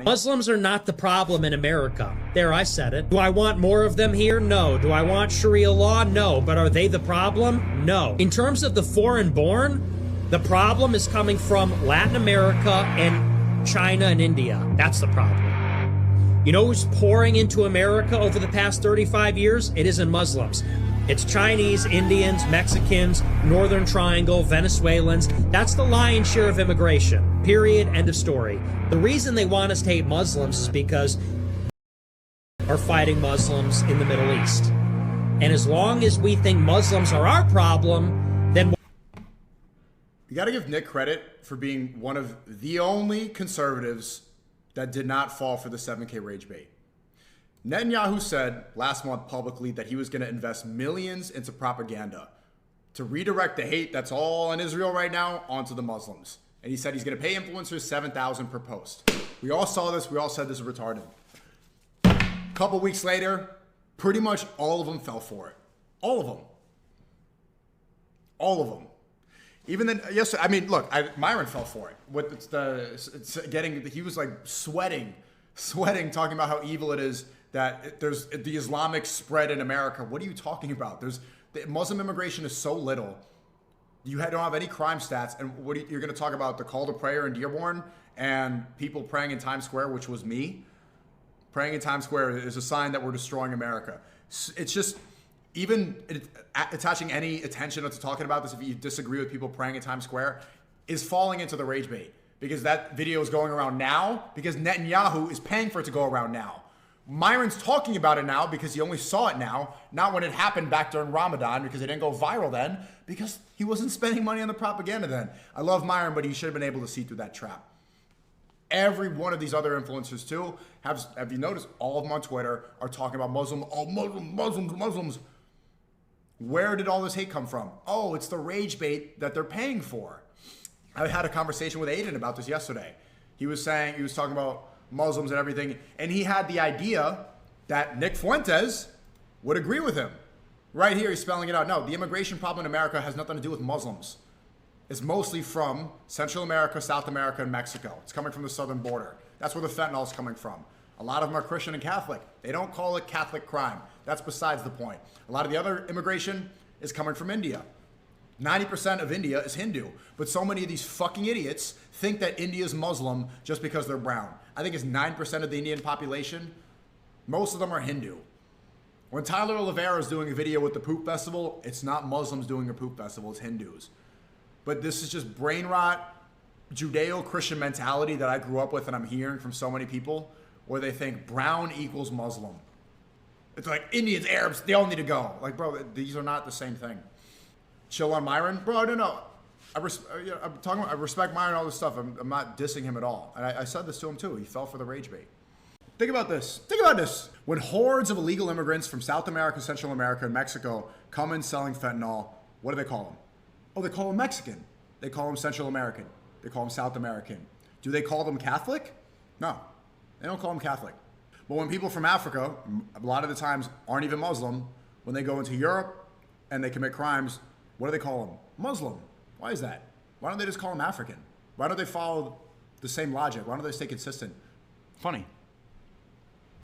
Muslims are not the problem in America. There, I said it. Do I want more of them here? No. Do I want Sharia law? No. But are they the problem? No. In terms of the foreign-born, the problem is coming from Latin America and China and India. That's the problem. You know who's pouring into America over the past 35 years? It isn't Muslims. It's Chinese, Indians, Mexicans, Northern Triangle, Venezuelans. That's the lion's share of immigration. Period. End of story. The reason they want us to hate Muslims is because are fighting Muslims in the Middle East. And as long as we think Muslims are our problem, then... You got to give Nick credit for being one of the only conservatives that did not fall for the 7K rage bait. Netanyahu said last month publicly that he was going to invest millions into propaganda to redirect the hate that's all in Israel right now onto the Muslims. And he said he's going to pay influencers $7,000 per post. We all saw this. We all said this is retarded. A couple weeks later, pretty much all of them fell for it. All of them. All of them. Even then, yes, I mean, look, Myron fell for it. He was like sweating, talking about how evil it is that there's the Islamic spread in America. What are you talking about? The Muslim immigration is so little. You don't have any crime stats, and you're going to talk about the call to prayer in Dearborn and people praying in Times Square, which was me. Praying in Times Square is a sign that we're destroying America. It's just... Even attaching any attention to talking about this, if you disagree with people praying in Times Square, is falling into the rage bait. Because that video is going around now because Netanyahu is paying for it to go around now. Myron's talking about it now because he only saw it now, not when it happened back during Ramadan because it didn't go viral then, because he wasn't spending money on the propaganda then. I love Myron, but he should have been able to see through that trap. Every one of these other influencers too, have you noticed, all of them on Twitter are talking about Muslims. Where did all this hate come from? Oh, it's the rage bait that they're paying for. I had a conversation with Aiden about this yesterday. He was talking about Muslims and everything, and he had the idea that Nick Fuentes would agree with him. Right here, he's spelling it out. No, the immigration problem in America has nothing to do with Muslims. It's mostly from Central America, South America, and Mexico. It's coming from the southern border. That's where the fentanyl is coming from. A lot of them are Christian and Catholic. They don't call it Catholic crime. That's besides the point. A lot of the other immigration is coming from India. 90% of India is Hindu. But so many of these fucking idiots think that India is Muslim just because they're brown. I think it's 9% of the Indian population. Most of them are Hindu. When Tyler Oliveira is doing a video with the Poop Festival, it's not Muslims doing a Poop Festival, it's Hindus. But this is just brain rot, Judeo-Christian mentality that I grew up with and I'm hearing from so many people, where they think brown equals Muslim. It's like Indians, Arabs, they all need to go. Like, bro, these are not the same thing. Chill on Myron? Bro, I don't know. I respect Myron and all this stuff. I'm not dissing him at all. And I said this to him too. He fell for the rage bait. Think about this. Think about this. When hordes of illegal immigrants from South America, Central America, and Mexico come in selling fentanyl, what do they call them? Oh, they call them Mexican. They call them Central American. They call them South American. Do they call them Catholic? No. They don't call them Catholic. But when people from Africa, a lot of the times aren't even Muslim, when they go into Europe and they commit crimes, what do they call them? Muslim. Why is that? Why don't they just call them African? Why don't they follow the same logic? Why don't they stay consistent? Funny.